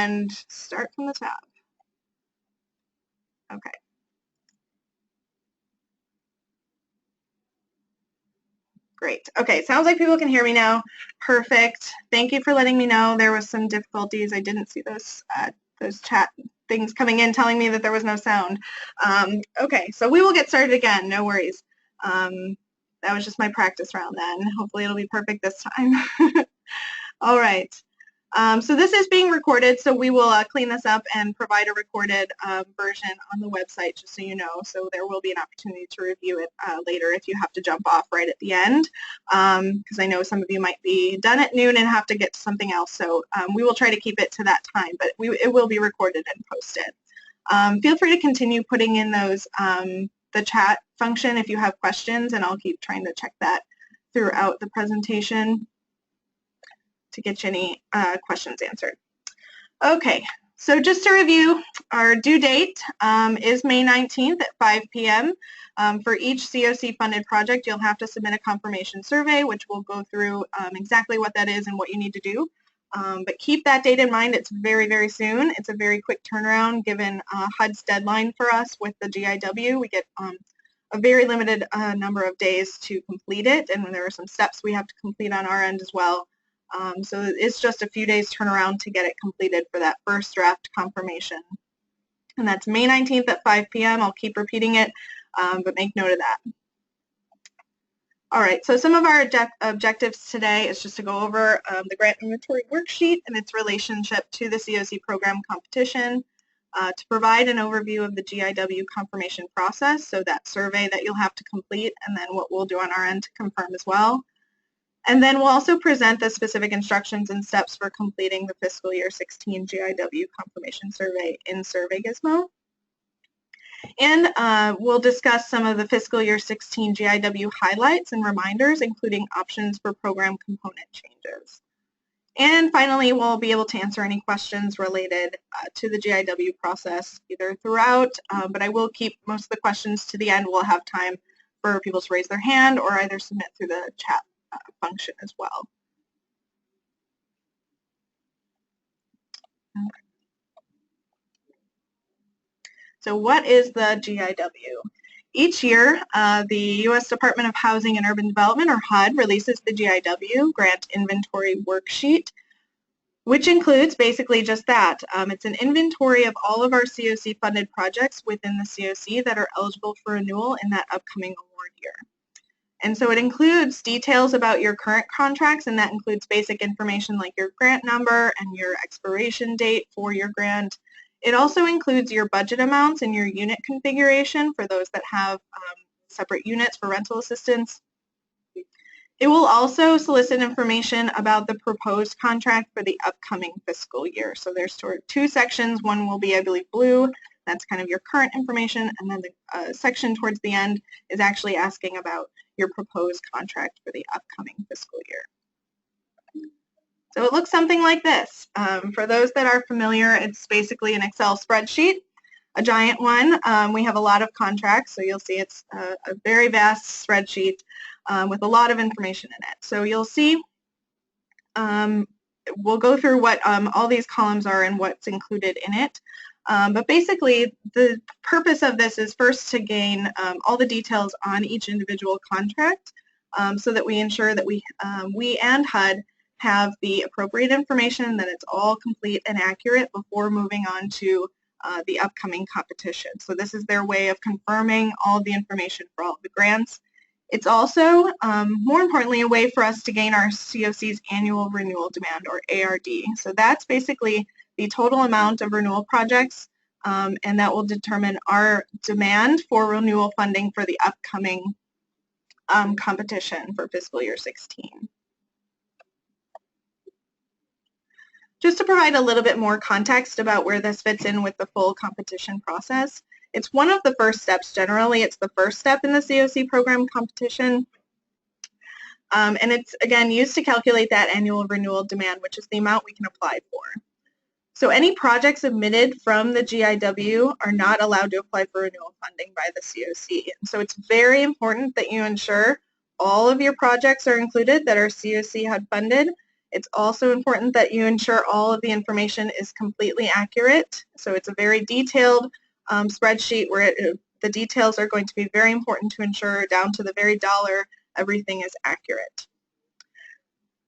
and start from the top. Okay. Great. Okay, sounds like people can hear me now. Perfect. Thank you for letting me know. There was some difficulties. I didn't see those chat things coming in telling me that there was no sound. Okay, so we will get started again. No worries. That was just my practice round then. Hopefully it'll be perfect this time. All right. So this is being recorded, so we will clean this up and provide a recorded version on the website, just so you know. So there will be an opportunity to review it later if you have to jump off right at the end, because I know some of you might be done at noon and have to get to something else. So we will try to keep it to that time, but it will be recorded and posted. Feel free to continue putting in those the chat function if you have questions, and I'll keep trying to check that throughout the presentation to get you any questions answered. Okay, so just to review, our due date is May 19th at 5 p.m. For each CoC funded project, you'll have to submit a confirmation survey, which will go through exactly what that is and what you need to do. But keep that date in mind. It's very, very soon. It's a very quick turnaround given HUD's deadline for us with the GIW. We get a very limited number of days to complete it, and there are some steps we have to complete on our end as well. So it's just a few days turnaround to get it completed for that first draft confirmation. And that's May 19th at 5 p.m. I'll keep repeating it, but make note of that. All right, so some of our objectives today is just to go over the grant inventory worksheet and its relationship to the CoC program competition, to provide an overview of the GIW confirmation process, so that survey that you'll have to complete, and then what we'll do on our end to confirm as well. And then we'll also present the specific instructions and steps for completing the fiscal year 16 GIW confirmation survey in Survey Gizmo. And we'll discuss some of the fiscal year 16 GIW highlights and reminders, including options for program component changes. And finally, we'll be able to answer any questions related to the GIW process either throughout, but I will keep most of the questions to the end. We'll have time for people to raise their hand or either submit through the chat function as well. Okay. So what is the GIW? Each year, the U.S. Department of Housing and Urban Development, or HUD, releases the GIW, Grant Inventory Worksheet, which includes basically just that. It's an inventory of all of our CoC-funded projects within the CoC that are eligible for renewal in that upcoming award year. And so it includes details about your current contracts, and that includes basic information like your grant number and your expiration date for your grant. It also includes your budget amounts and your unit configuration for those that have separate units for rental assistance. It will also solicit information about the proposed contract for the upcoming fiscal year. So there's sort of two sections. One will be, I believe, blue. That's kind of your current information. And then the section towards the end is actually asking about your proposed contract for the upcoming fiscal year. So it looks something like this. For those that are familiar, it's basically an Excel spreadsheet, a giant one. We have a lot of contracts, so you'll see it's a very vast spreadsheet with a lot of information in it. So you'll see, we'll go through what all these columns are and what's included in it. But basically, the purpose of this is first to gain all the details on each individual contract so that we ensure that we and HUD have the appropriate information, that it's all complete and accurate before moving on to the upcoming competition. So this is their way of confirming all the information for all of the grants. It's also, more importantly, a way for us to gain our CoC's annual renewal demand, or ARD. So that's basically the total amount of renewal projects, and that will determine our demand for renewal funding for the upcoming competition for fiscal year 16. Just to provide a little bit more context about where this fits in with the full competition process, it's one of the first steps. Generally, it's the first step in the CoC program competition. And it's, again, used to calculate that annual renewal demand, which is the amount we can apply for. So any projects submitted from the GIW are not allowed to apply for renewal funding by the CoC. And so it's very important that you ensure all of your projects are included that are CoC HUD funded, It's also important that you ensure all of the information is completely accurate. So it's a very detailed spreadsheet where the details are going to be very important to ensure down to the very dollar everything is accurate.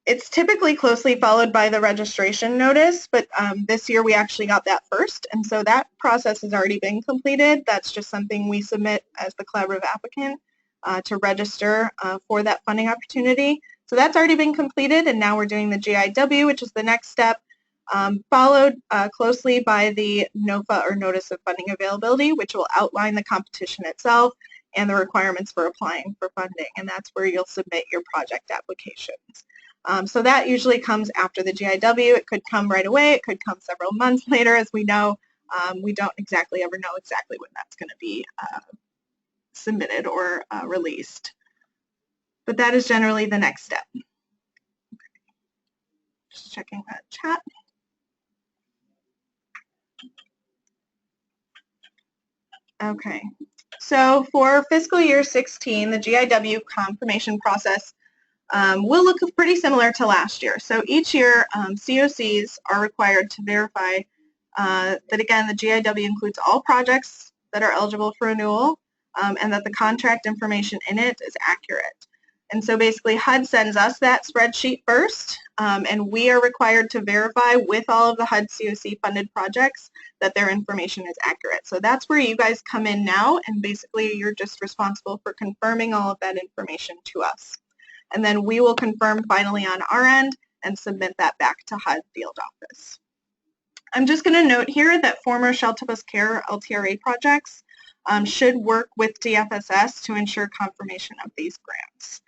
It's typically closely followed by the registration notice, but this year we actually got that first, and so that process has already been completed. That's just something we submit as the collaborative applicant to register for that funding opportunity. So that's already been completed, and now we're doing the GIW, which is the next step, followed closely by the NOFA, or Notice of Funding Availability, which will outline the competition itself and the requirements for applying for funding, and that's where you'll submit your project applications. So that usually comes after the GIW. It could come right away. It could come several months later. As we know, we don't exactly ever know exactly when that's going to be submitted or released. But that is generally the next step. Just checking that chat. Okay, so for fiscal year 16, the GIW confirmation process will look pretty similar to last year. So each year, CoCs are required to verify that, again, the GIW includes all projects that are eligible for renewal and that the contract information in it is accurate. And so basically HUD sends us that spreadsheet first, and we are required to verify with all of the HUD CoC funded projects that their information is accurate. So that's where you guys come in now, and basically you're just responsible for confirming all of that information to us. And then we will confirm finally on our end and submit that back to HUD field office. I'm just going to note here that former Shelter Plus Care LTRA projects should work with DFSS to ensure confirmation of these grants.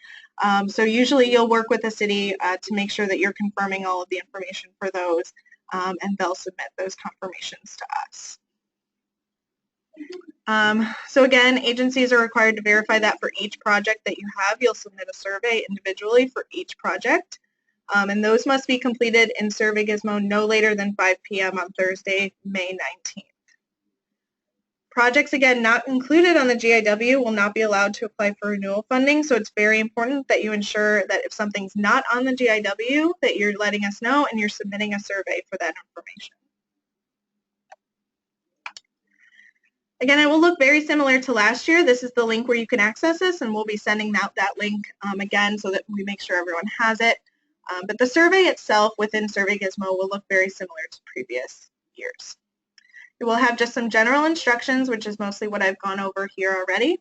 So usually you'll work with the city to make sure that you're confirming all of the information for those, and they'll submit those confirmations to us. So again, agencies are required to verify that for each project that you have. You'll submit a survey individually for each project, and those must be completed in Survey Gizmo no later than 5 p.m. on Thursday, May 19th. Projects, again, not included on the GIW will not be allowed to apply for renewal funding, so it's very important that you ensure that if something's not on the GIW, that you're letting us know and you're submitting a survey for that information. Again, it will look very similar to last year. This is the link where you can access this, and we'll be sending out that link again so that we make sure everyone has it. But the survey itself within Survey Gizmo will look very similar to previous years. It will have just some general instructions, which is mostly what I've gone over here already.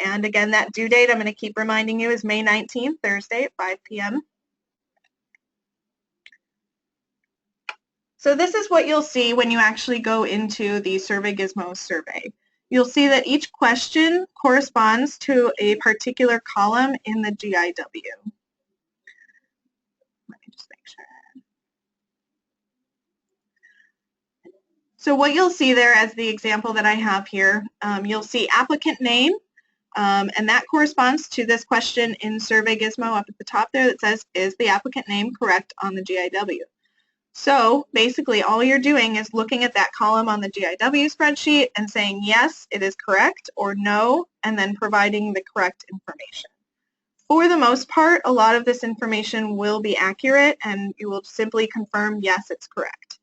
And again, that due date, I'm going to keep reminding you, is May 19th, Thursday at 5 p.m. So this is what you'll see when you actually go into the Survey Gizmo survey. You'll see that each question corresponds to a particular column in the GIW. Let me just make sure. So what you'll see there, as the example that I have here, you'll see applicant name, and that corresponds to this question in Survey Gizmo up at the top there that says, is the applicant name correct on the GIW? So basically all you're doing is looking at that column on the GIW spreadsheet and saying yes, it is correct, or no, and then providing the correct information. For the most part, a lot of this information will be accurate, and you will simply confirm yes, it's correct.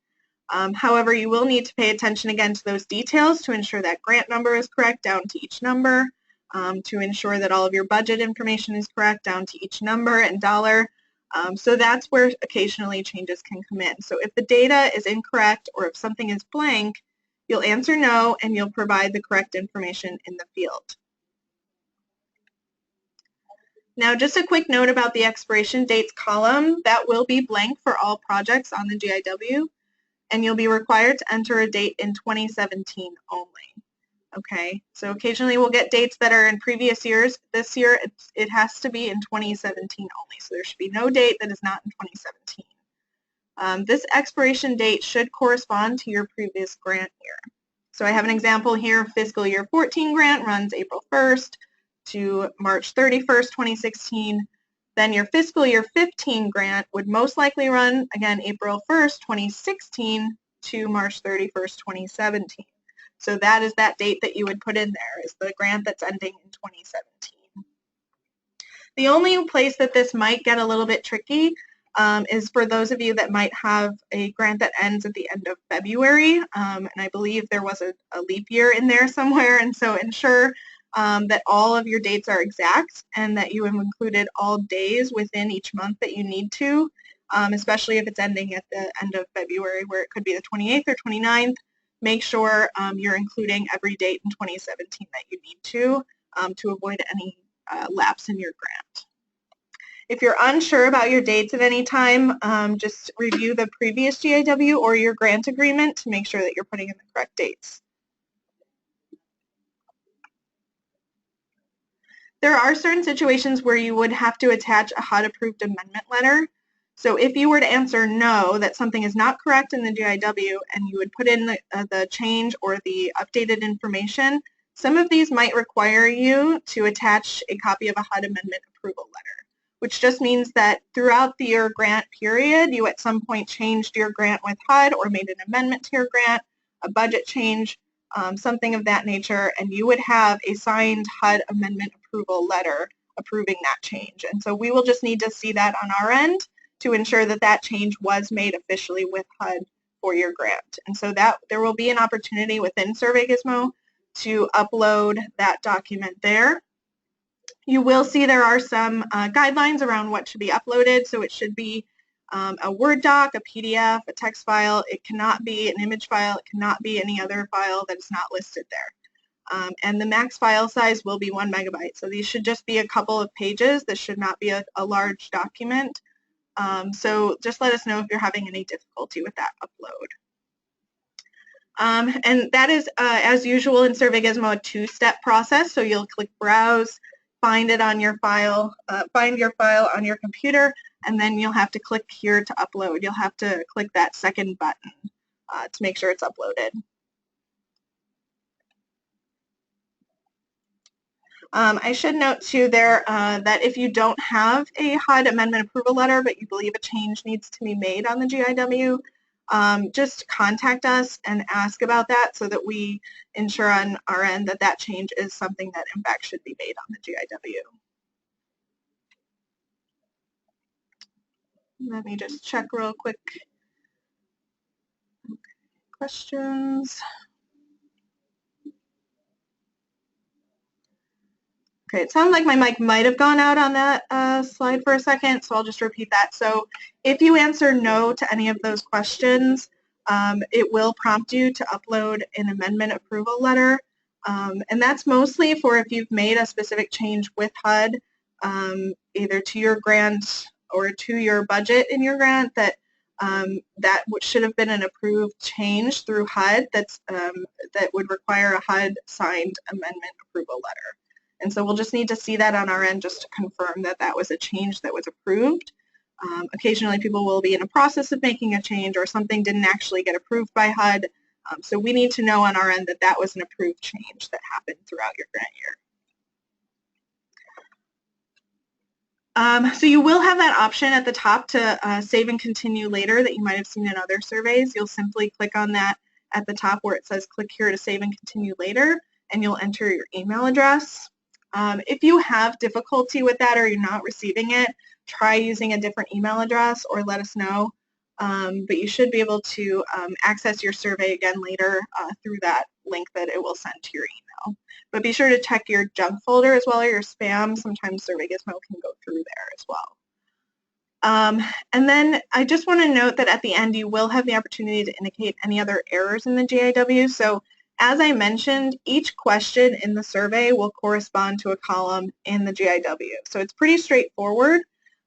However, you will need to pay attention again to those details to ensure that grant number is correct down to each number, to ensure that all of your budget information is correct down to each number and dollar. So that's where occasionally changes can come in. So if the data is incorrect or if something is blank, you'll answer no and you'll provide the correct information in the field. Now just a quick note about the expiration dates column. That will be blank for all projects on the GIW, and you'll be required to enter a date in 2017 only. Okay, so occasionally we'll get dates that are in previous years. This year it has to be in 2017 only, so there should be no date that is not in 2017. This expiration date should correspond to your previous grant year. So I have an example here. Fiscal year 14 grant runs April 1st to March 31st, 2016. Then your fiscal year 15 grant would most likely run, again, April 1st, 2016 to March 31st, 2017. So that is that date that you would put in there, is the grant that's ending in 2017. The only place that this might get a little bit tricky is for those of you that might have a grant that ends at the end of February, and I believe there was a leap year in there somewhere, and so ensure that all of your dates are exact and that you have included all days within each month that you need to, especially if it's ending at the end of February, where it could be the 28th or 29th. Make sure you're including every date in 2017 that you need to avoid any lapse in your grant. If you're unsure about your dates at any time, just review the previous GIW or your grant agreement to make sure that you're putting in the correct dates. There are certain situations where you would have to attach a HUD-approved amendment letter. So if you were to answer no, that something is not correct in the GIW, and you would put in the change or the updated information, some of these might require you to attach a copy of a HUD amendment approval letter, which just means that throughout your grant period, you at some point changed your grant with HUD or made an amendment to your grant, a budget change, something of that nature, and you would have a signed HUD amendment approval letter approving that change. And so we will just need to see that on our end to ensure that that change was made officially with HUD for your grant. And so that there will be an opportunity within SurveyGizmo to upload that document there. You will see there are some guidelines around what should be uploaded, so it should be a Word doc, a PDF, a text file. It cannot be an image file. It cannot be any other file that is not listed there. And the max file size will be 1 megabyte. So these should just be a couple of pages. This should not be a large document. So just let us know if you're having any difficulty with that upload. And that is, as usual in SurveyGizmo, a two-step process. So you'll click Browse, find it on your file, find your file on your computer, and then you'll have to click here to upload. You'll have to click that second button to make sure it's uploaded. I should note too there that if you don't have a HUD amendment approval letter, but you believe a change needs to be made on the GIW, just contact us and ask about that so that we ensure on our end that that change is something that in fact should be made on the GIW. Let me just check real quick. Okay. Questions? Okay, it sounds like my mic might have gone out on that slide for a second, so I'll just repeat that. So if you answer no to any of those questions, it will prompt you to upload an amendment approval letter. And that's mostly for if you've made a specific change with HUD, either to your grant or to your budget in your grant, that should have been an approved change through HUD that would require a HUD signed amendment approval letter. And so we'll just need to see that on our end just to confirm that that was a change that was approved. Occasionally people will be in a process of making a change or something didn't actually get approved by HUD. So we need to know on our end that that was an approved change that happened throughout your grant year. So you will have that option at the top to save and continue later that you might have seen in other surveys. You'll simply click on that at the top where it says click here to save and continue later, and you'll enter your email address. If you have difficulty with that or you're not receiving it, try using a different email address or let us know. But you should be able to access your survey again later through that link that it will send to your email. But be sure to check your junk folder as well or your spam. Sometimes SurveyGizmo can go through there as well. And then I just want to note that at the end you will have the opportunity to indicate any other errors in the GIW. So as I mentioned, each question in the survey will correspond to a column in the GIW. So it's pretty straightforward.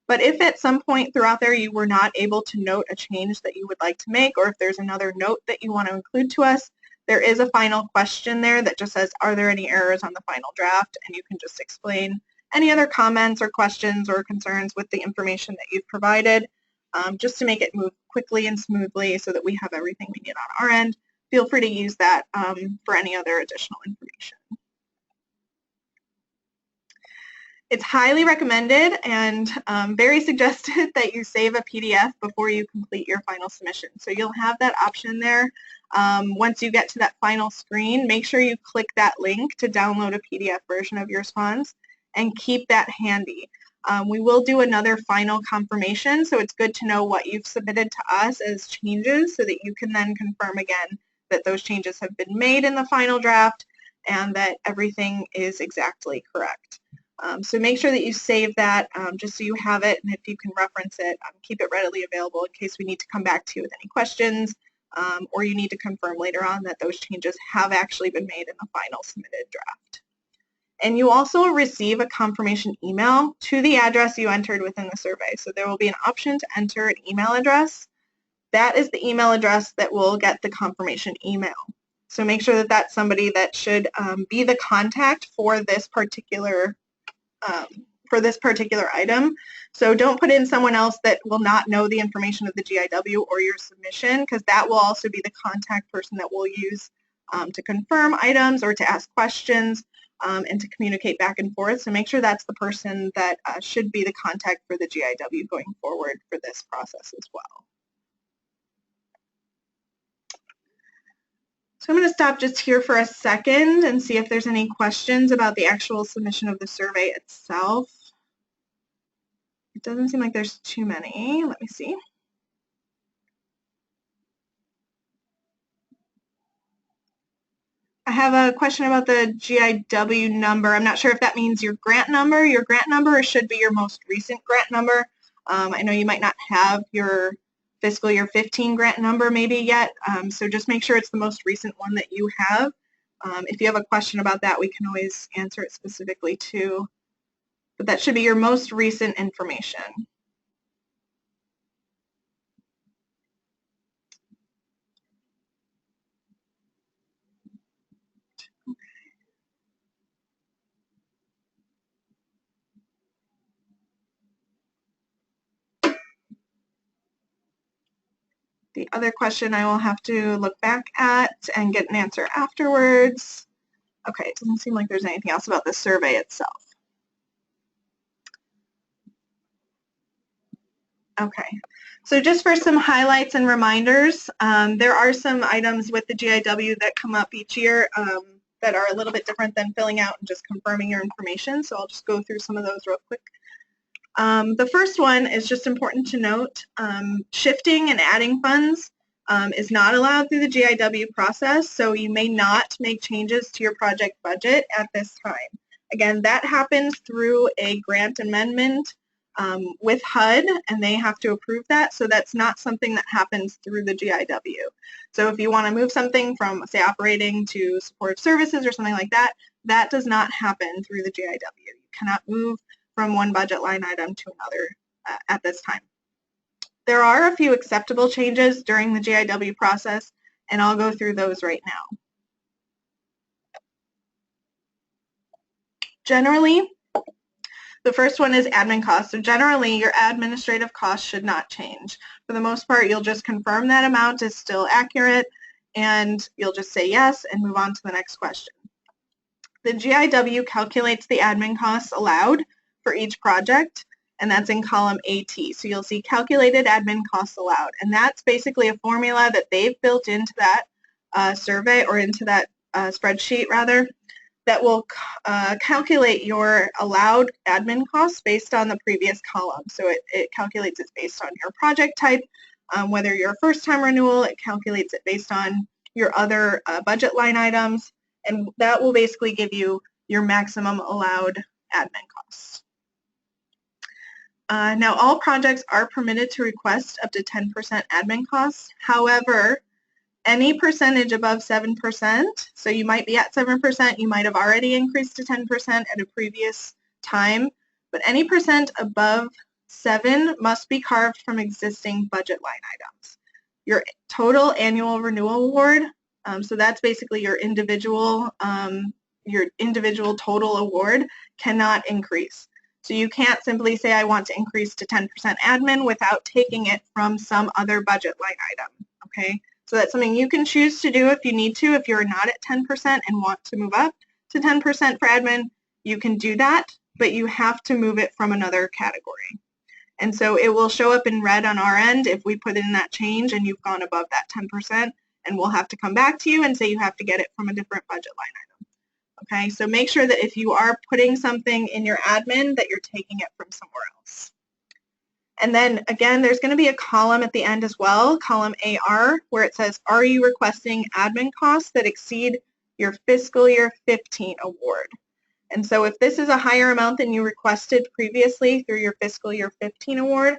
But if at some point throughout there you were not able to note a change that you would like to make, or if there's another note that you want to include to us, there is a final question there that just says, are there any errors on the final draft? And you can just explain any other comments or questions or concerns with the information that you've provided, just to make it move quickly and smoothly so that we have everything we need on our end. Feel free to use that for any other additional information. It's highly recommended and very suggested that you save a PDF before you complete your final submission. So you'll have that option there. Once you get to that final screen, make sure you click that link to download a PDF version of your response and keep that handy. We will do another final confirmation, so it's good to know what you've submitted to us as changes so that you can then confirm again that those changes have been made in the final draft and that everything is exactly correct. So make sure that you save that just so you have it, and if you can reference it, keep it readily available in case we need to come back to you with any questions or you need to confirm later on that those changes have actually been made in the final submitted draft. And you also receive a confirmation email to the address you entered within the survey. So there will be an option to enter an email address. That is the email address that will get the confirmation email. So make sure that that's somebody that should be the contact for this particular item. So don't put in someone else that will not know the information of the GIW or your submission, because that will also be the contact person that we'll use to confirm items or to ask questions and to communicate back and forth. So make sure that's the person that should be the contact for the GIW going forward for this process as well. So I'm going to stop just here for a second and see if there's any questions about the actual submission of the survey itself. It doesn't seem like there's too many. Let me see. I have a question about the GIW number. I'm not sure if that means your grant number, or should be your most recent grant number. I know you might not have your fiscal year 15 grant number maybe yet, so just make sure it's the most recent one that you have. If you have a question about that, we can always answer it specifically too, but that should be your most recent information. The other question I will have to look back at and get an answer afterwards. Okay, it doesn't seem like there's anything else about the survey itself. Okay, so just for some highlights and reminders, there are some items with the GIW that come up each year that are a little bit different than filling out and just confirming your information, so I'll just go through some of those real quick. The first one is just important to note, shifting and adding funds is not allowed through the GIW process, so you may not make changes to your project budget at this time. Again, that happens through a grant amendment with HUD, and they have to approve that, so that's not something that happens through the GIW. So if you want to move something from, say, operating to supportive services or something like that, that does not happen through the GIW. You cannot move from one budget line item to another at this time. There are a few acceptable changes during the GIW process, and I'll go through those right now. Generally, the first one is admin costs. So generally, your administrative costs should not change. For the most part, you'll just confirm that amount is still accurate, and you'll just say yes and move on to the next question. The GIW calculates the admin costs allowed for each project, and that's in column AT. So you'll see calculated admin costs allowed, and that's basically a formula that they've built into that survey, or into that spreadsheet rather, that will calculate your allowed admin costs based on the previous column. So it calculates it based on your project type, whether you're a first-time renewal, it calculates it based on your other budget line items, and that will basically give you your maximum allowed admin costs. Now, all projects are permitted to request up to 10% admin costs. However, any percentage above 7%, so you might be at 7%, you might have already increased to 10% at a previous time, but any percent above 7 must be carved from existing budget line items. Your total annual renewal award, so that's basically your individual total award, cannot increase. So you can't simply say I want to increase to 10% admin without taking it from some other budget line item, okay? So that's something you can choose to do if you need to. If you're not at 10% and want to move up to 10% for admin, you can do that, but you have to move it from another category. And so it will show up in red on our end if we put in that change and you've gone above that 10%, and we'll have to come back to you and say you have to get it from a different budget line item. Okay, so make sure that if you are putting something in your admin that you're taking it from somewhere else. And then again, there's going to be a column at the end as well, column AR, where it says, are you requesting admin costs that exceed your fiscal year 15 award? And so if this is a higher amount than you requested previously through your fiscal year 15 award,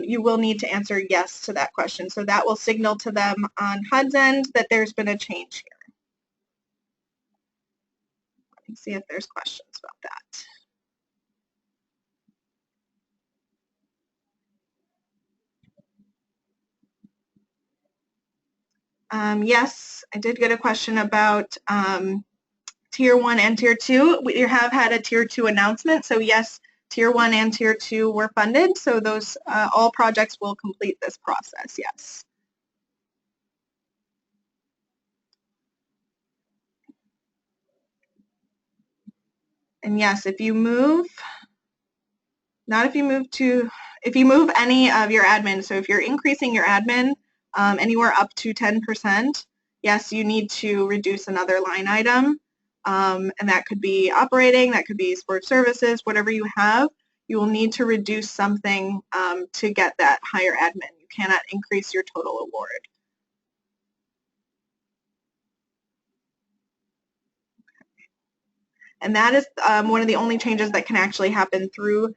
you will need to answer yes to that question. So that will signal to them on HUD's end that there's been a change here. Let me see if there's questions about that. Yes, I did get a question about Tier 1 and Tier 2. We have had a Tier 2 announcement, so yes, Tier 1 and Tier 2 were funded, so those all projects will complete this process, yes. And yes, if you move, if you move any of your admin, so if you're increasing your admin anywhere up to 10%, yes, you need to reduce another line item, and that could be operating, that could be support services, whatever you have, you will need to reduce something to get that higher admin. You cannot increase your total award. And that is one of the only changes that can actually happen through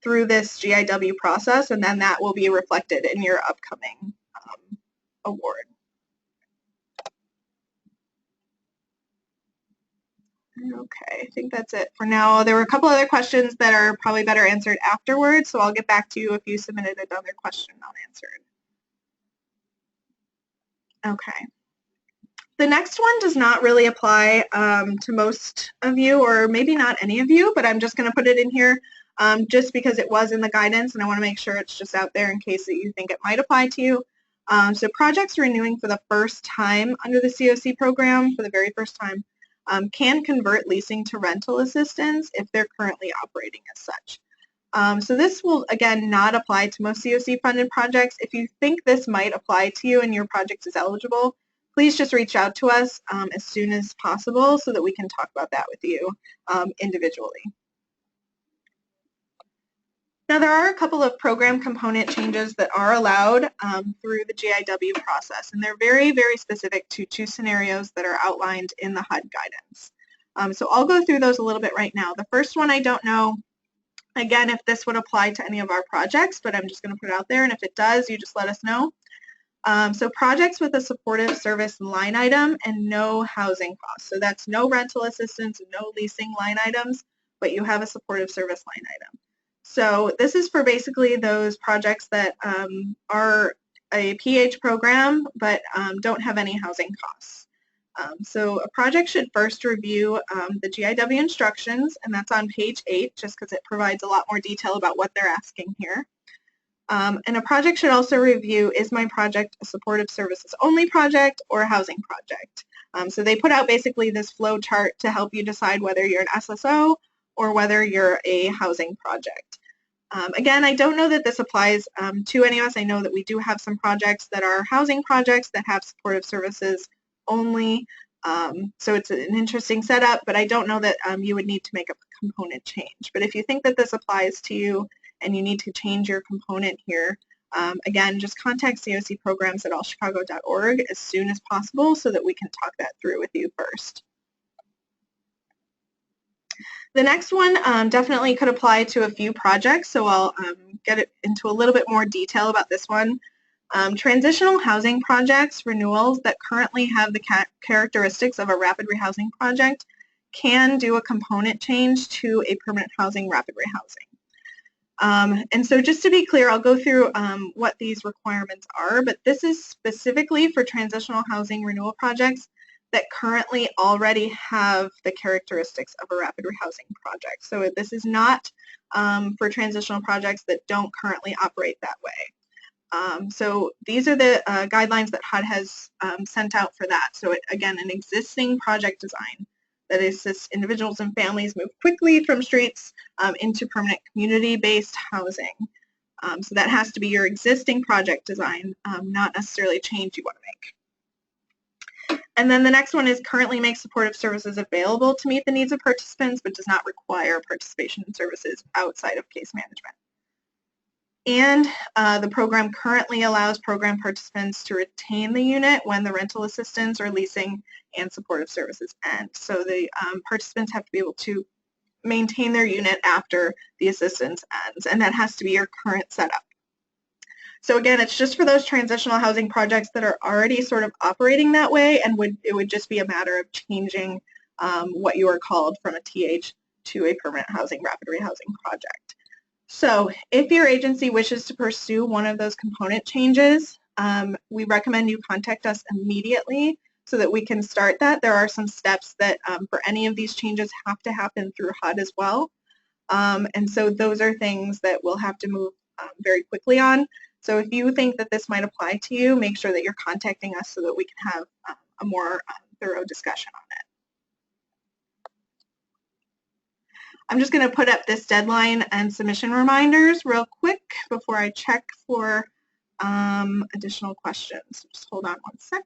this GIW process, and then that will be reflected in your upcoming award. Okay, I think that's it for now. There were a couple other questions that are probably better answered afterwards, so I'll get back to you if you submitted another question not answered. Okay. The next one does not really apply to most of you, or maybe not any of you, but I'm just going to put it in here just because it was in the guidance, and I want to make sure it's just out there in case that you think it might apply to you. So projects renewing for the first time under the CoC program, for the very first time, can convert leasing to rental assistance if they're currently operating as such. So this will, again, not apply to most CoC-funded projects. If you think this might apply to you and your project is eligible, please just reach out to us as soon as possible so that we can talk about that with you individually. Now, there are a couple of program component changes that are allowed through the GIW process, and they're very, very specific to two scenarios that are outlined in the HUD guidance. So I'll go through those a little bit right now. The first one, I don't know, again, if this would apply to any of our projects, but I'm just going to put it out there, and if it does, you just let us know. So projects with a supportive service line item and no housing costs. So that's no rental assistance, no leasing line items, but you have a supportive service line item. So this is for basically those projects that are a PH program but don't have any housing costs. So a project should first review the GIW instructions, and that's on page 8 just because it provides a lot more detail about what they're asking here. And a project should also review, is my project a supportive services only project or a housing project? So they put out basically this flow chart to help you decide whether you're an SSO or whether you're a housing project. Again, I don't know that this applies to any of us. I know that we do have some projects that are housing projects that have supportive services only. So it's an interesting setup, but I don't know that you would need to make a component change. But if you think that this applies to you and you need to change your component here, again, just contact cocprograms@allchicago.org as soon as possible so that we can talk that through with you first. The next one definitely could apply to a few projects, so I'll get into a little bit more detail about this one. Transitional housing projects renewals that currently have the characteristics of a rapid rehousing project can do a component change to a permanent housing rapid rehousing. And so just to be clear, I'll go through what these requirements are, but this is specifically for transitional housing renewal projects that currently already have the characteristics of a rapid rehousing project. So this is not for transitional projects that don't currently operate that way. So these are the guidelines that HUD has sent out for that. So again, an existing project design that assists individuals and families move quickly from streets into permanent community-based housing. So that has to be your existing project design, not necessarily a change you want to make. And then the next one is currently make supportive services available to meet the needs of participants, but does not require participation in services outside of case management. And the program currently allows program participants to retain the unit when the rental assistance or leasing and supportive services end. So the participants have to be able to maintain their unit after the assistance ends, and that has to be your current setup. So again, it's just for those transitional housing projects that are already sort of operating that way, and it would just be a matter of changing what you are called from a TH to a permanent housing rapid rehousing project. So if your agency wishes to pursue one of those component changes, we recommend you contact us immediately so that we can start that. There are some steps that for any of these changes have to happen through HUD as well. And so those are things that we'll have to move very quickly on. So if you think that this might apply to you, make sure that you're contacting us so that we can have a more thorough discussion on it. I'm just going to put up this deadline and submission reminders real quick before I check for additional questions. Just hold on one sec.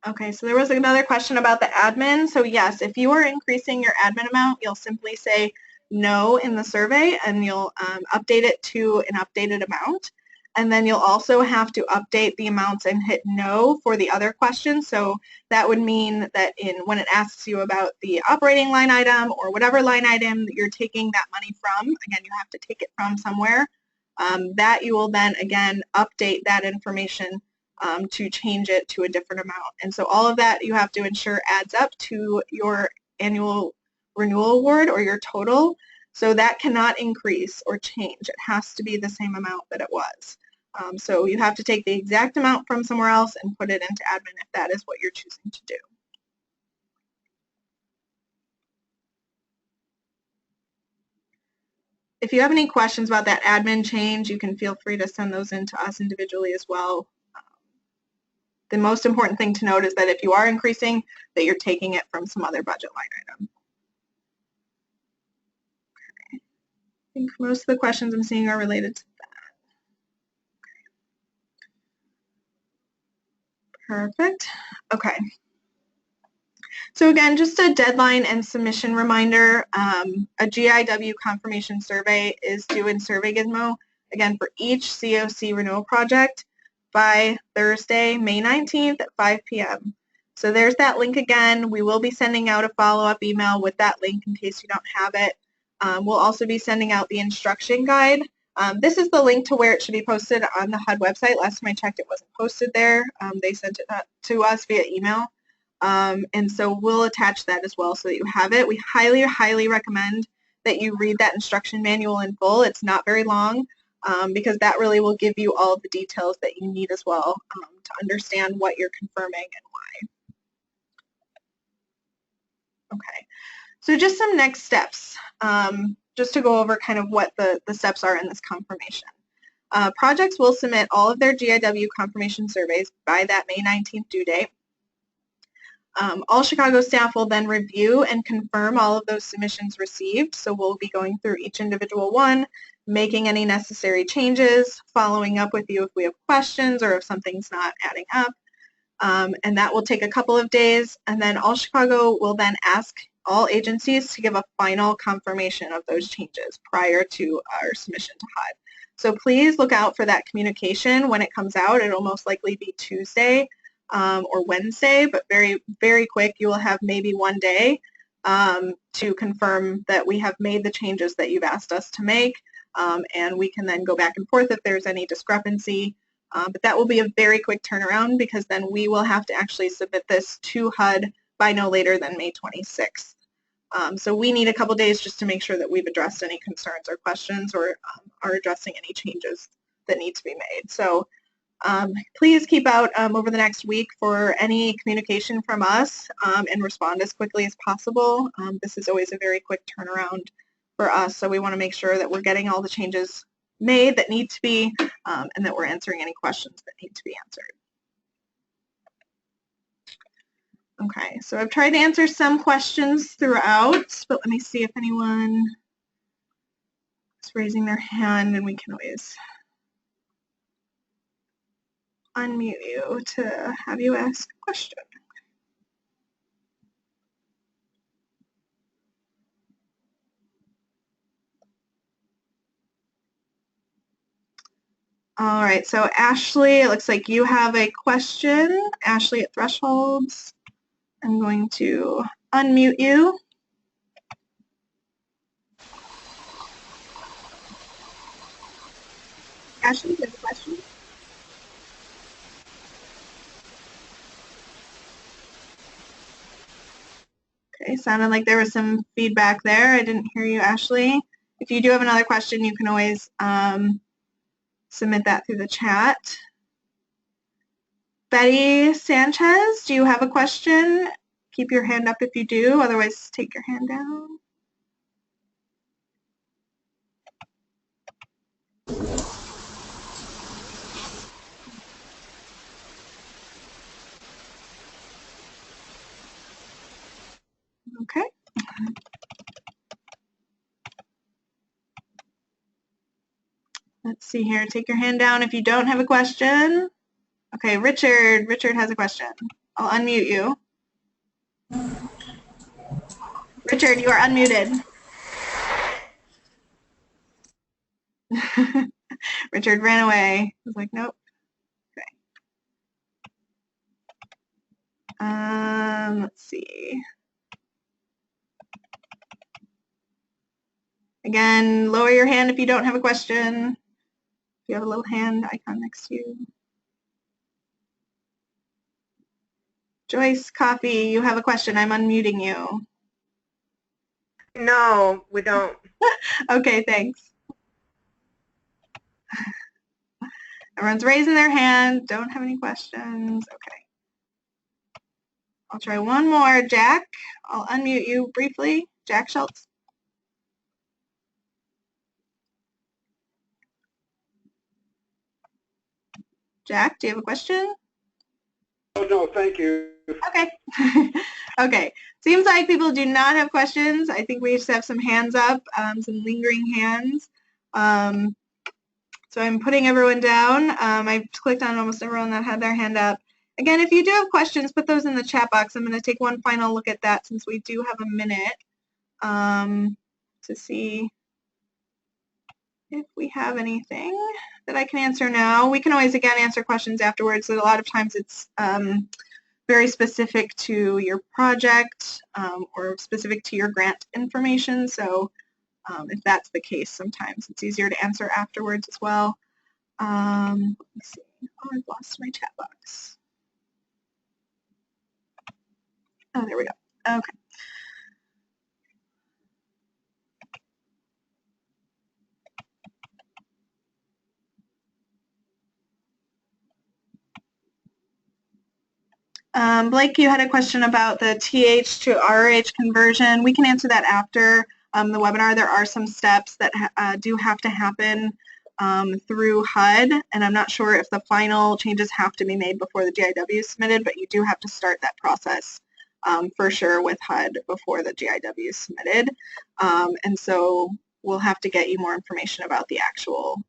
Okay, so there was another question about the admin. So yes, if you are increasing your admin amount, you'll simply say no in the survey and you'll update it to an updated amount. And then you'll also have to update the amounts and hit no for the other questions. So that would mean that when it asks you about the operating line item or whatever line item that you're taking that money from, again, you have to take it from somewhere, that you will then again update that information to change it to a different amount. And so all of that you have to ensure adds up to your annual renewal award or your total. So that cannot increase or change. It has to be the same amount that it was. So you have to take the exact amount from somewhere else and put it into admin if that is what you're choosing to do. If you have any questions about that admin change, you can feel free to send those in to us individually as well. The most important thing to note is that if you are increasing, that you're taking it from some other budget line item. Okay. I think most of the questions I'm seeing are related to that. Perfect. Okay. So again, just a deadline and submission reminder. A GIW confirmation survey is due in Survey Gizmo, again, for each CoC renewal project by Thursday, May 19th at 5 p.m. So there's that link again. We will be sending out a follow-up email with that link in case you don't have it. We'll also be sending out the instruction guide. This is the link to where it should be posted on the HUD website. Last time I checked, it wasn't posted there. They sent it to us via email. And so we'll attach that as well so that you have it. We highly, highly recommend that you read that instruction manual in full. It's not very long because that really will give you all of the details that you need as well to understand what you're confirming and why. Okay, so just some next steps, just to go over kind of what the steps are in this confirmation. Projects will submit all of their GIW confirmation surveys by that May 19th due date. All Chicago staff will then review and confirm all of those submissions received. So we'll be going through each individual one, making any necessary changes, following up with you if we have questions or if something's not adding up. And that will take a couple of days. And then All Chicago will then ask all agencies to give a final confirmation of those changes prior to our submission to HUD. So please look out for that communication when it comes out. It'll most likely be Tuesday. Or Wednesday, but very, very quick. You will have maybe one day to confirm that we have made the changes that you've asked us to make, and we can then go back and forth if there's any discrepancy. But that will be a very quick turnaround because then we will have to actually submit this to HUD by no later than May 26th. So we need a couple days just to make sure that we've addressed any concerns or questions or are addressing any changes that need to be made. So please keep out over the next week for any communication from us and respond as quickly as possible. This is always a very quick turnaround for us, so we want to make sure that we're getting all the changes made that need to be and that we're answering any questions that need to be answered. Okay, so I've tried to answer some questions throughout, but let me see if anyone is raising their hand, and we can always unmute you to have you ask a question. All right, so Ashley, it looks like you have a question. Ashley at Thresholds. I'm going to unmute you. Ashley, do you have a question? Okay, sounded like there was some feedback there. I didn't hear you, Ashley. If you do have another question, you can always submit that through the chat. Betty Sanchez, do you have a question? Keep your hand up if you do, otherwise take your hand down. Okay. Let's see here. Take your hand down if you don't have a question. Okay, Richard. Richard has a question. I'll unmute you. Richard, you are unmuted. Richard ran away. I was like, nope. Okay. Let's see. Again, lower your hand if you don't have a question. If you have a little hand icon next to you. Joyce Coffee, you have a question. I'm unmuting you. No, we don't. Okay, thanks. Everyone's raising their hand. Don't have any questions. Okay. I'll try one more. Jack, I'll unmute you briefly. Jack Schultz. Jack, do you have a question? Oh, no, thank you. Okay. Okay. Seems like people do not have questions. I think we just have some hands up, some lingering hands. So I'm putting everyone down. I clicked on almost everyone that had their hand up. Again, if you do have questions, put those in the chat box. I'm going to take one final look at that since we do have a minute to see if we have anything that I can answer now. We can always, again, answer questions afterwards. So a lot of times it's very specific to your project or specific to your grant information. So if that's the case, sometimes it's easier to answer afterwards as well. Let's see. Oh, I've lost my chat box. Oh, there we go. Okay. Blake, you had a question about the TH to RH conversion. We can answer that after the webinar. There are some steps that do have to happen through HUD, and I'm not sure if the final changes have to be made before the GIW is submitted, but you do have to start that process for sure with HUD before the GIW is submitted. And so we'll have to get you more information about the actual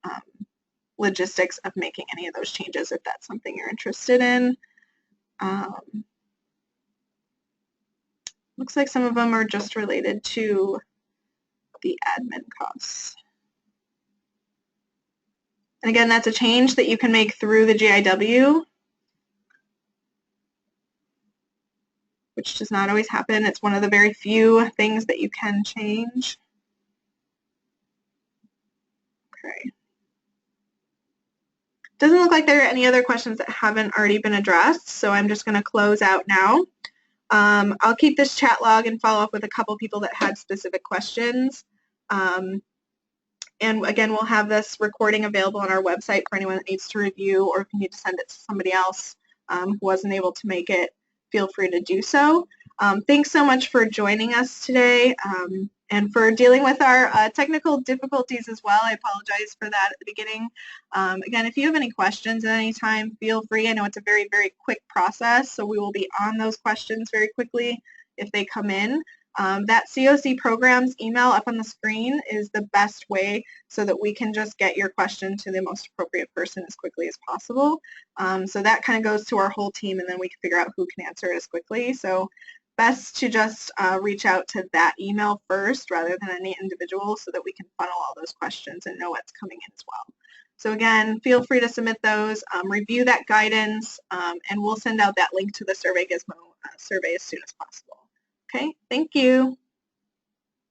logistics of making any of those changes if that's something you're interested in. Looks like some of them are just related to the admin costs. And again, that's a change that you can make through the GIW, which does not always happen. It's one of the very few things that you can change. Okay. Doesn't look like there are any other questions that haven't already been addressed, so I'm just going to close out now. I'll keep this chat log and follow up with a couple people that had specific questions. And again, we'll have this recording available on our website for anyone that needs to review, or if you need to send it to somebody else who wasn't able to make it, feel free to do so. Thanks so much for joining us today. And for dealing with our technical difficulties as well, I apologize for that at the beginning. Again, if you have any questions at any time, feel free. I know it's a very, very quick process, so we will be on those questions very quickly if they come in. That CoC programs email up on the screen is the best way so that we can just get your question to the most appropriate person as quickly as possible. So that kind of goes to our whole team, and then we can figure out who can answer it as quickly. So best to just reach out to that email first rather than any individual so that we can funnel all those questions and know what's coming in as well. So again, feel free to submit those, review that guidance, and we'll send out that link to the Survey Gizmo survey as soon as possible. Okay, thank you.